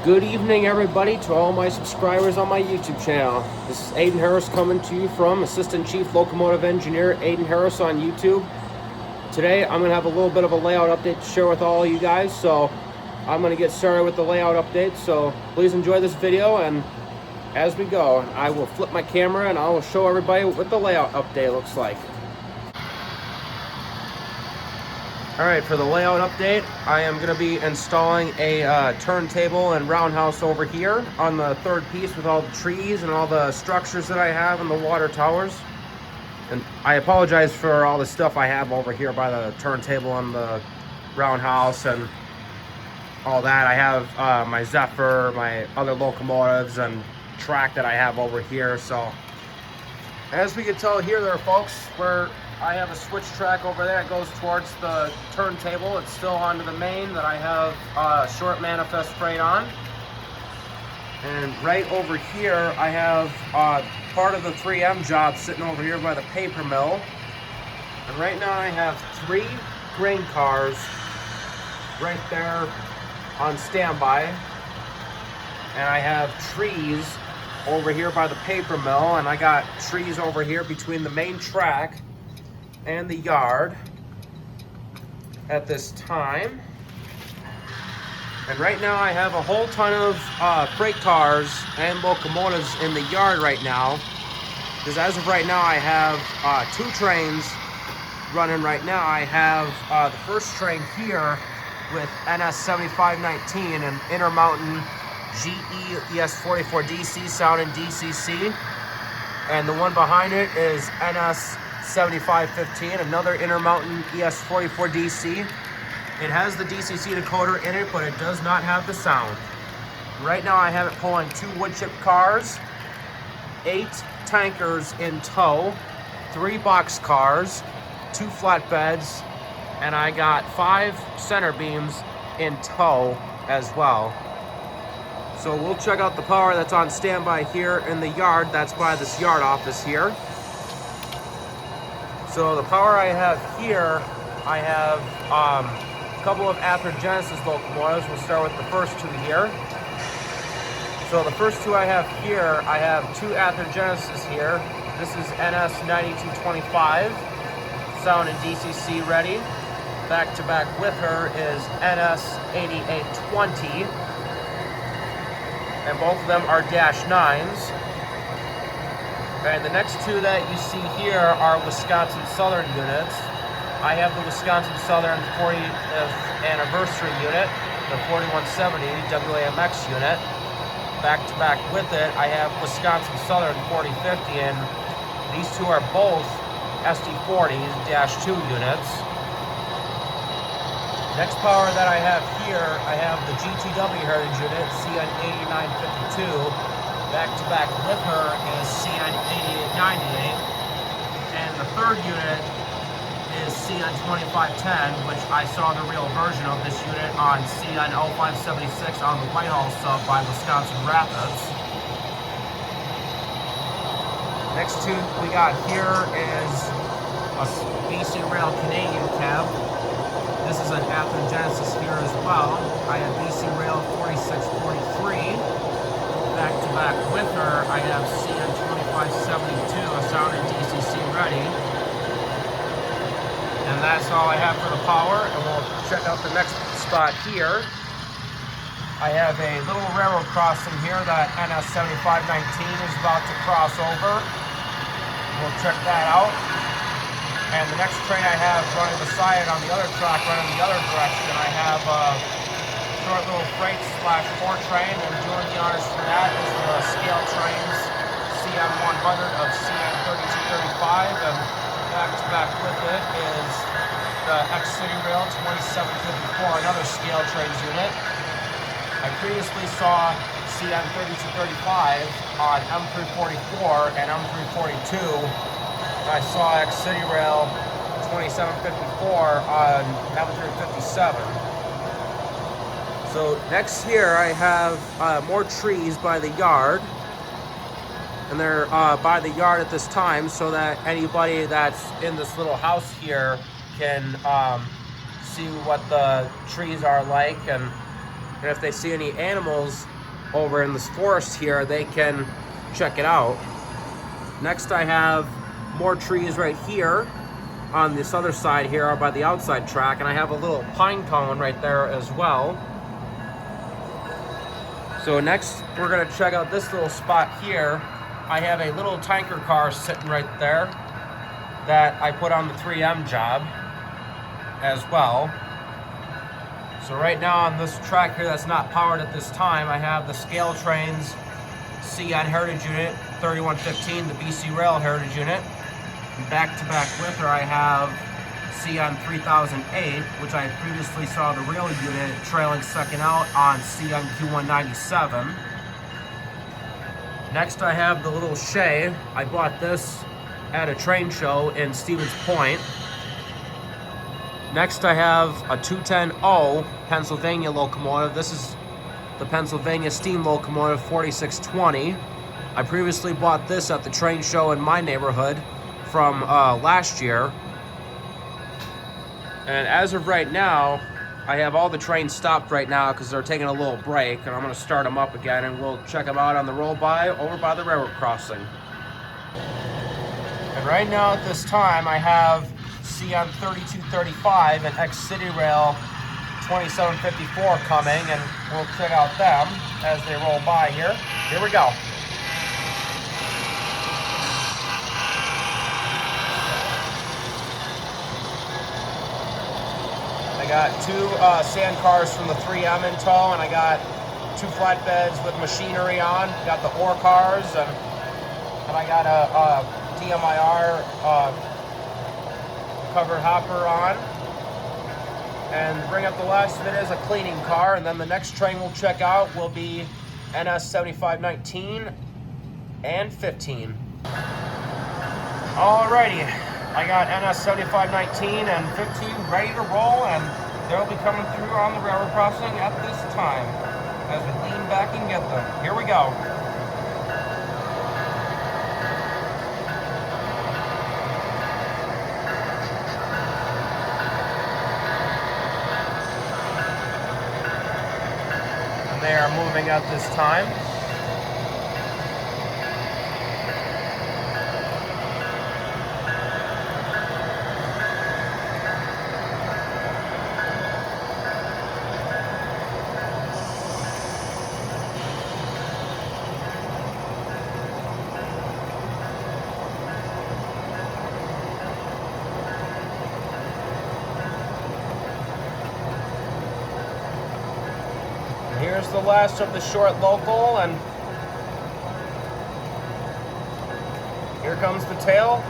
Good evening, everybody, to all my subscribers on my YouTube channel. This is Aiden Harris coming to you from Assistant Chief Locomotive Engineer Aiden Harris on YouTube. Today, I'm going to have a little bit of a layout update to share with all you guys, so I'm going to get started with the layout update. So please enjoy this video, and as we go, I will flip my camera and I will show everybody what the layout update looks like. Alright, for the layout update, I am going to be installing a turntable and roundhouse over here on the third piece with all the trees and all the structures that I have and the water towers. And I apologize for all the stuff I have over here by the turntable and the roundhouse and all that. I have my Zephyr, my other locomotives, and track that I have over here. So, as we can tell here there, folks, where I have a switch track over there that goes towards the turntable. It's still onto the main that I have short manifest freight on. And right over here, I have part of the 3M job sitting over here by the paper mill. And right now I have 3 grain cars right there on standby. And I have trees over here by the paper mill. And I got trees over here between the main track and the yard at this time. And right now I have a whole ton of freight cars and locomotives in the yard right now, because as of right now I have 2 trains running right now. I have the first train here with NS 7519 and Intermountain GE ES44DC sound in DCC, and the one behind it is NS 7515, another Intermountain ES44DC. It has the DCC decoder in it, but it does not have the sound. Right now I have it pulling 2 wood chip cars, 8 tankers in tow, 3 box cars, 2 flatbeds, and I got 5 center beams in tow as well. So we'll check out the power that's on standby here in the yard. That's by this yard office here. So the power I have here, I have a couple of Ather Genesis locomotives. We'll start with the first 2 here. So the first 2 I have here, I have 2 Ather Genesis here. This is NS 9225, sound and DCC ready. Back to back with her is NS 8820, and both of them are -9s. And the next 2 that you see here are Wisconsin Southern units. I have the Wisconsin Southern 40th anniversary unit, the 4170 WAMX unit. Back to back with it, I have Wisconsin Southern 4050, and these 2 are both SD40-2 units. Next power that I have here, I have the GTW Heritage unit, CN 8952. Back to back with her is CN 8898, and the third unit is CN 2510, which I saw the real version of this unit on CN 0576 on the Whitehall sub by Wisconsin Rapids. Next 2 we got here is a BC Rail Canadian cab. This is an Ather Genesis here as well. I have BC Rail 4643. Back to back with her, I have CN 2572, a sound and DCC ready. And that's all I have for the power, and we'll check out the next spot here. I have a little railroad crossing here that NS 7519 is about to cross over. We'll check that out. And the next train I have running beside it on the other track, running the other direction, I have short little freight /4 train, and doing the honors for that is the scale trains CN 100 of CN 3235, and back to back with it is the X City Rail 2754, another scale trains unit. I previously saw CN 3235 on M344 and M342. I saw X City Rail 2754 on M357. So next here I have more trees by the yard, and they're by the yard at this time so that anybody that's in this little house here can see what the trees are like, and if they see any animals over in this forest here, they can check it out. Next, I have more trees right here on this other side here by the outside track, and I have a little pine cone right there as well. So next, we're gonna check out this little spot here. I have a little tanker car sitting right there that I put on the 3M job as well. So right now on this track here that's not powered at this time, I have the Scale Trains CN Heritage Unit 3115, the BC Rail Heritage Unit. And back to back with her, I have CN 3008, which I previously saw the rail unit trailing second out on CN Q197. Next, I have the little Shay. I bought this at a train show in Stevens Point. Next, I have a 210O Pennsylvania locomotive. This is the Pennsylvania Steam Locomotive 4620. I previously bought this at the train show in my neighborhood from last year. And as of right now, I have all the trains stopped right now because they're taking a little break, and I'm going to start them up again, and we'll check them out on the roll-by over by the railroad crossing. And right now at this time, I have CN 3235 and X-City Rail 2754 coming, and we'll check out them as they roll by here. Here we go. I got two sand cars from the 3M in tow, and I got two flatbeds with machinery on. Got the ore cars, and I got a DMIR covered hopper on. And bring up the last of it is a cleaning car, and then the next train we'll check out will be NS 7519 and 15. Alrighty. I got NS 7519 and 15 ready to roll, and they'll be coming through on the railroad crossing at this time as we lean back and get them. Here we go. And they are moving at this time. Here's the last of the short local, and here comes the tail.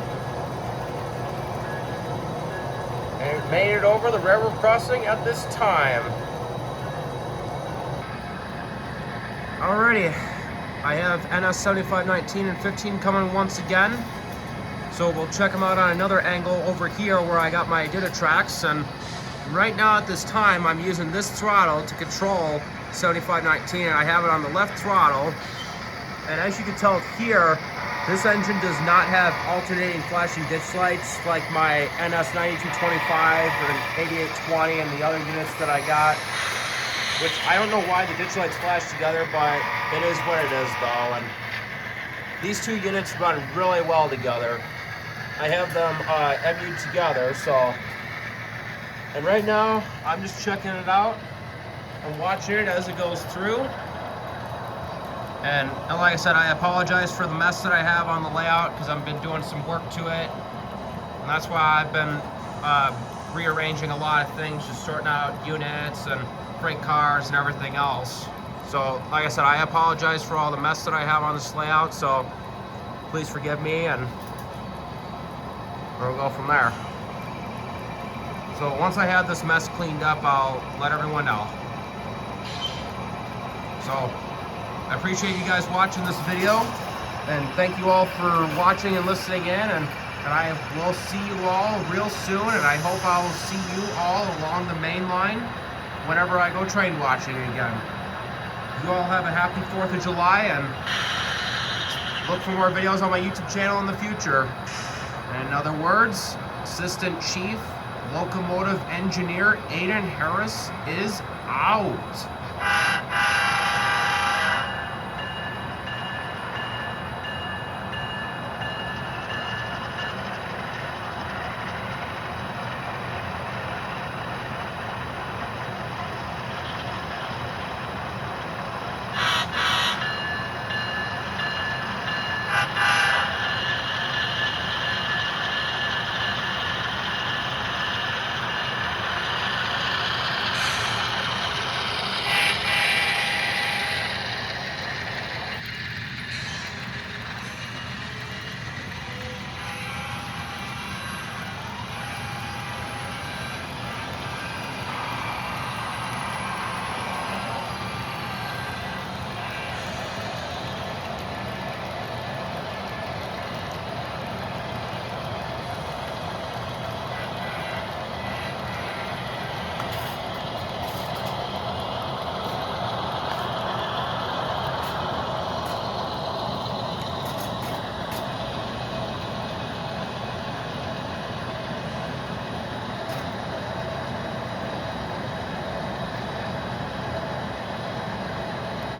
And it made it over the railroad crossing at this time. Alrighty, I have NS 7519 and 15 coming once again. So we'll check them out on another angle over here where I got my Digitrax, and right now at this time I'm using this throttle to control 7519. I have it on the left throttle, and as you can tell here, this engine does not have alternating flashing ditch lights like my NS 9225 or 8820 and the other units that I got, which I don't know why the ditch lights flash together, but it is what it is though, and these two units run really well together. I have them MU'd together, so, and right now I'm just checking it out and watching it as it goes through. And like I said, I apologize for the mess that I have on the layout because I've been doing some work to it. And that's why I've been rearranging a lot of things, just sorting out units and freight cars and everything else. So like I said, I apologize for all the mess that I have on this layout, so please forgive me, and we'll go from there. So once I have this mess cleaned up, I'll let everyone know. So, I appreciate you guys watching this video, and thank you all for watching and listening in, and I will see you all real soon, and I hope I will see you all along the main line whenever I go train watching again. You all have a happy 4th of July, and look for more videos on my YouTube channel in the future. And in other words, Assistant Chief Locomotive Engineer Aiden Harris is out.